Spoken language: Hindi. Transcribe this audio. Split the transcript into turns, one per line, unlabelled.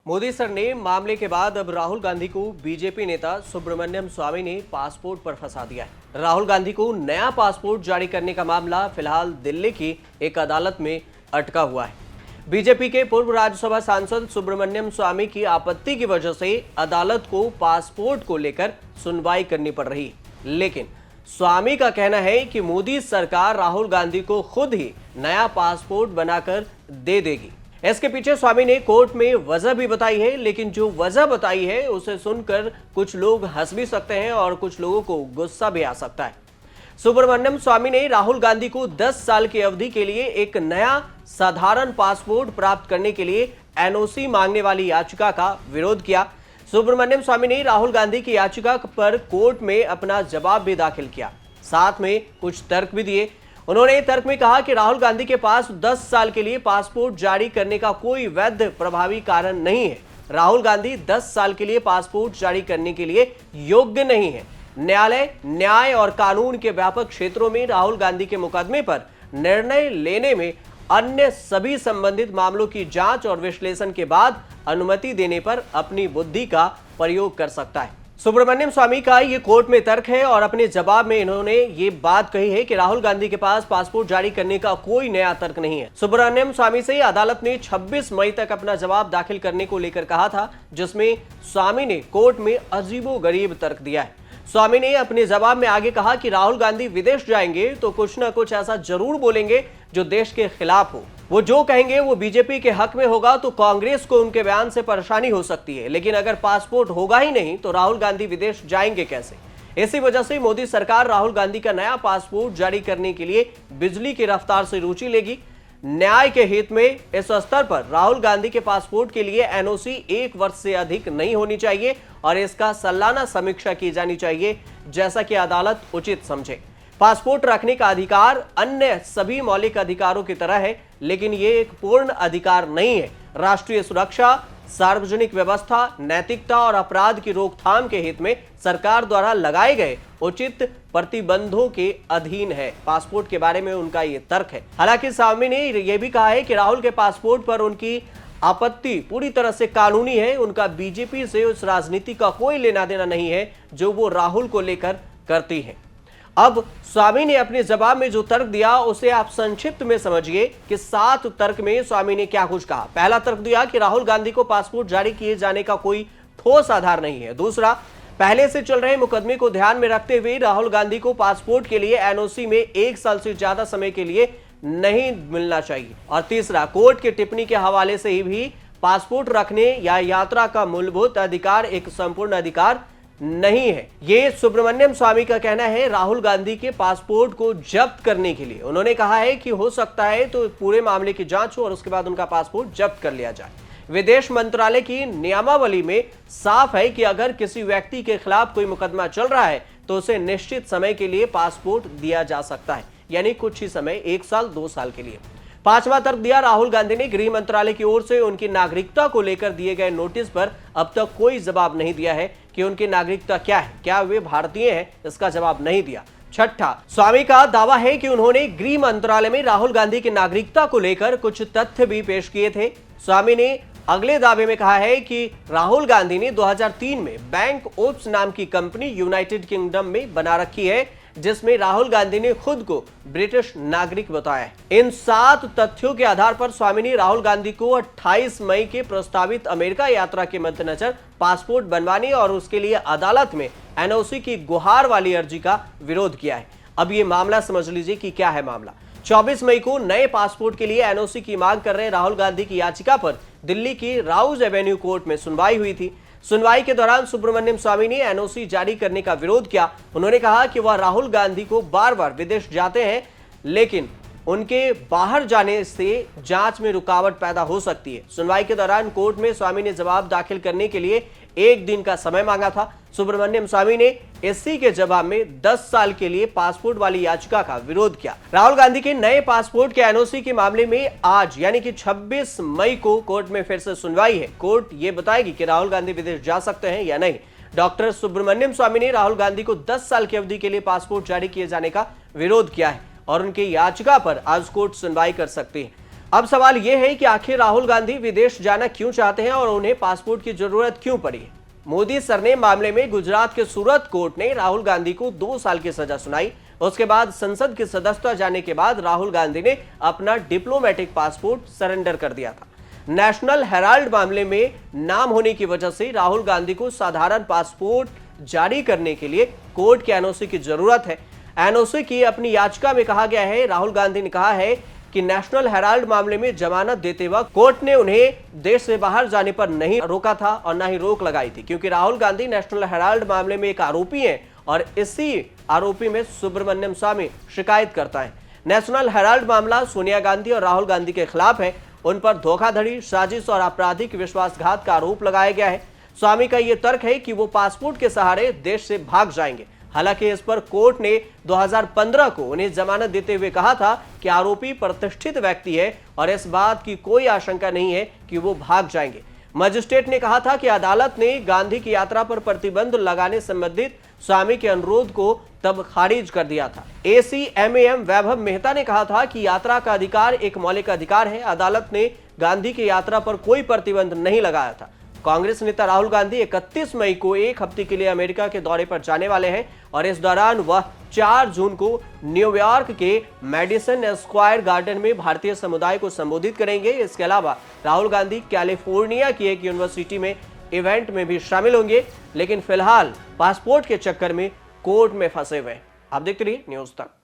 मोदी सर ने मामले के बाद अब राहुल गांधी को बीजेपी नेता सुब्रमण्यम स्वामी ने पासपोर्ट पर फंसा दिया है। राहुल गांधी को नया पासपोर्ट जारी करने का मामला फिलहाल दिल्ली की एक अदालत में अटका हुआ है। बीजेपी के पूर्व राज्यसभा सांसद सुब्रमण्यम स्वामी की आपत्ति की वजह से अदालत को पासपोर्ट को लेकर सुनवाई करनी पड़ रही है। लेकिन स्वामी का कहना है कि मोदी सरकार राहुल गांधी को खुद ही नया पासपोर्ट बनाकर दे देगी। इसके पीछे स्वामी ने कोर्ट में वजह भी बताई है, लेकिन जो वजह बताई है उसे सुनकर कुछ लोग हंस भी सकते हैं और कुछ लोगों को गुस्सा भी आ सकता है। सुब्रमण्यम स्वामी ने राहुल गांधी को 10 साल की अवधि के लिए एक नया साधारण पासपोर्ट प्राप्त करने के लिए एनओसी मांगने वाली याचिका का विरोध किया। सुब्रमण्यम स्वामी ने राहुल गांधी की याचिका पर कोर्ट में अपना जवाब भी दाखिल किया, साथ में कुछ तर्क भी दिए। उन्होंने तर्क में कहा कि राहुल गांधी के पास 10 साल के लिए पासपोर्ट जारी करने का कोई वैध प्रभावी कारण नहीं है। राहुल गांधी 10 साल के लिए पासपोर्ट जारी करने के लिए योग्य नहीं है। न्यायालय, न्याय और कानून के व्यापक क्षेत्रों में राहुल गांधी के मुकदमे पर निर्णय लेने में अन्य सभी संबंधित मामलों की जांच और विश्लेषण के बाद अनुमति देने पर अपनी बुद्धि का प्रयोग कर सकता है। सुब्रमण्यम स्वामी का ये कोर्ट में तर्क है और अपने जवाब में इन्होंने ये बात कही है कि राहुल गांधी के पास पासपोर्ट जारी करने का कोई नया तर्क नहीं है। सुब्रमण्यम स्वामी से अदालत ने 26 मई तक अपना जवाब दाखिल करने को लेकर कहा था, जिसमें स्वामी ने कोर्ट में अजीबोगरीब तर्क दिया है। स्वामी ने अपने जवाब में आगे कहा कि राहुल गांधी विदेश जाएंगे तो कुछ ना कुछ ऐसा जरूर बोलेंगे जो देश के खिलाफ हो। वो जो कहेंगे वो बीजेपी के हक में होगा तो कांग्रेस को उनके बयान से परेशानी हो सकती है, लेकिन अगर पासपोर्ट होगा ही नहीं तो राहुल गांधी विदेश जाएंगे कैसे। इसी वजह से मोदी सरकार राहुल गांधी का नया पासपोर्ट जारी करने के लिए बिजली की रफ्तार से रुचि लेगी। न्याय के हित में इस स्तर पर राहुल गांधी के पासपोर्ट के लिए एनओसी 1 वर्ष से अधिक नहीं होनी चाहिए और इसका सालाना समीक्षा की जानी चाहिए, जैसा कि अदालत उचित समझे। पासपोर्ट रखने का अधिकार अन्य सभी मौलिक अधिकारों की तरह है, लेकिन यह एक पूर्ण अधिकार नहीं है। राष्ट्रीय सुरक्षा, सार्वजनिक व्यवस्था, नैतिकता और अपराध की रोकथाम के हित में सरकार द्वारा लगाए गए उचित प्रतिबंधों के अधीन है। पासपोर्ट के बारे में उनका ये तर्क है। हालांकि स्वामी ने यह भी कहा है कि राहुल के पासपोर्ट पर उनकी आपत्ति पूरी तरह से कानूनी है। उनका बीजेपी से उस राजनीति का कोई लेना देना नहीं है जो वो राहुल को लेकर करती है। अब स्वामी ने अपने जवाब में जो तर्क दिया उसे आप संक्षिप्त में समझिए कि 7 तर्क में स्वामी ने क्या कुछ कहा। पहला तर्क दिया कि राहुल गांधी को पासपोर्ट जारी किए जाने का कोई ठोस आधार नहीं है। दूसरा, पहले से चल रहे मुकदमे को ध्यान में रखते हुए राहुल गांधी को पासपोर्ट के लिए एनओसी में 1 साल से ज्यादा समय के लिए नहीं मिलना चाहिए। और तीसरा, कोर्ट की टिप्पणी के हवाले से ही भी पासपोर्ट रखने या यात्रा का मूलभूत अधिकार एक संपूर्ण अधिकार नहीं है। ये सुब्रमण्यम स्वामी का कहना है राहुल गांधी के पासपोर्ट को जब्त करने के लिए। उन्होंने कहा है कि हो सकता है तो पूरे मामले की जांच हो और उसके बाद उनका पासपोर्ट जब्त कर लिया जाए। विदेश मंत्रालय की नियमावली में साफ है कि अगर किसी व्यक्ति के खिलाफ कोई मुकदमा चल रहा है तो उसे निश्चित समय के लिए पासपोर्ट दिया जा सकता है, यानी कुछ ही समय, 1 साल 2 साल के लिए। पांचवा तर्क दिया, राहुल गांधी ने गृह मंत्रालय की ओर से उनकी नागरिकता को लेकर दिए गए नोटिस पर अब तक कोई जवाब नहीं दिया है कि उनकी नागरिकता क्या है, क्या वे भारतीय हैं, इसका जवाब नहीं दिया। छठा, स्वामी का दावा है कि उन्होंने गृह मंत्रालय में राहुल गांधी की नागरिकता को लेकर कुछ तथ्य भी पेश किए थे। स्वामी ने अगले दावे में कहा है कि राहुल गांधी ने 2003 में बैंक ओप्स नाम की कंपनी यूनाइटेड किंगडम में बना रखी है, जिसमें राहुल गांधी ने खुद को ब्रिटिश नागरिक बताया है। इन 7 तथ्यों के आधार पर स्वामी ने राहुल गांधी को 28 मई के प्रस्तावित अमेरिका यात्रा के मद्देनजर पासपोर्ट बनवाने और उसके लिए अदालत में एनओसी की गुहार वाली अर्जी का विरोध किया है। अब ये मामला समझ लीजिए कि क्या है मामला। 24 मई को नए पासपोर्ट के लिए एनओसी की मांग कर रहे राहुल गांधी की याचिका पर दिल्ली की राउज एवेन्यू कोर्ट में सुनवाई हुई थी। सुनवाई के दौरान सुब्रमण्यम स्वामी ने एनओसी जारी करने का विरोध किया। उन्होंने कहा कि वह राहुल गांधी को बार बार विदेश जाते हैं, लेकिन उनके बाहर जाने से जांच में रुकावट पैदा हो सकती है। सुनवाई के दौरान कोर्ट में स्वामी ने जवाब दाखिल करने के लिए 1 दिन का समय मांगा था। सुब्रमण्यम स्वामी ने इसी के जवाब में 10 साल के लिए पासपोर्ट वाली याचिका का विरोध किया। राहुल गांधी के नए पासपोर्ट के एनओसी के मामले में आज यानी कि 26 मई को कोर्ट में फिर से सुनवाई है। कोर्ट ये बताएगी कि राहुल गांधी विदेश जा सकते हैं या नहीं। डॉक्टर सुब्रमण्यम स्वामी ने राहुल गांधी को 10 साल की अवधि के लिए पासपोर्ट जारी किए जाने का विरोध किया है और उनकी याचिका पर आज कोर्ट सुनवाई कर सकती है। अब सवाल यह है कि आखिर राहुल गांधी विदेश जाना क्यों चाहते हैं और उन्हें पासपोर्ट की जरूरत क्यों पड़ी है। मोदी सरनेम मामले में गुजरात के सूरत कोर्ट ने राहुल गांधी को 2 साल की सजा सुनाई। उसके बाद संसद की सदस्यता जाने के बाद राहुल गांधी ने अपना डिप्लोमेटिक पासपोर्ट सरेंडर कर दिया था। नेशनल हेराल्ड मामले में नाम होने की वजह से राहुल गांधी को साधारण पासपोर्ट जारी करने के लिए कोर्ट के एनओसी की जरूरत है। एनओसी की अपनी याचिका में कहा गया है, राहुल गांधी ने कहा है कि नेशनल हेराल्ड मामले में जमानत देते वक्त कोर्ट ने उन्हें देश से बाहर जाने पर नहीं रोका था और न ही रोक लगाई थी, क्योंकि राहुल गांधी नेशनल हेराल्ड मामले में एक आरोपी हैं और इसी आरोपी में सुब्रमण्यम स्वामी शिकायत करता है। नेशनल हेराल्ड मामला सोनिया गांधी और राहुल गांधी के खिलाफ है। उन पर धोखाधड़ी, साजिश और आपराधिक विश्वासघात का आरोप लगाया गया है। स्वामी का यह तर्क है कि वो पासपोर्ट के सहारे देश से भाग जाएंगे। हालांकि इस पर कोर्ट ने 2015 को उन्हें जमानत देते हुए कहा था कि आरोपी प्रतिष्ठित व्यक्ति है और इस बात की कोई आशंका नहीं है कि वो भाग जाएंगे। मजिस्ट्रेट ने कहा था कि अदालत ने गांधी की यात्रा पर प्रतिबंध लगाने संबंधित स्वामी के अनुरोध को तब खारिज कर दिया था। ACMAM वैभव मेहता ने कहा था कि यात्रा का अधिकार एक मौलिक अधिकार है। अदालत ने गांधी की यात्रा पर कोई प्रतिबंध नहीं लगाया था। कांग्रेस नेता राहुल गांधी 31 मई को एक हफ्ते के लिए अमेरिका के दौरे पर जाने वाले हैं और इस दौरान वह 4 जून को न्यूयॉर्क के मेडिसन स्क्वायर गार्डन में भारतीय समुदाय को संबोधित करेंगे। इसके अलावा राहुल गांधी कैलिफोर्निया की एक यूनिवर्सिटी में इवेंट में भी शामिल होंगे, लेकिन फिलहाल पासपोर्ट के चक्कर में कोर्ट में फंसे हुए हैं। आप देखते रहिए न्यूज़ तक।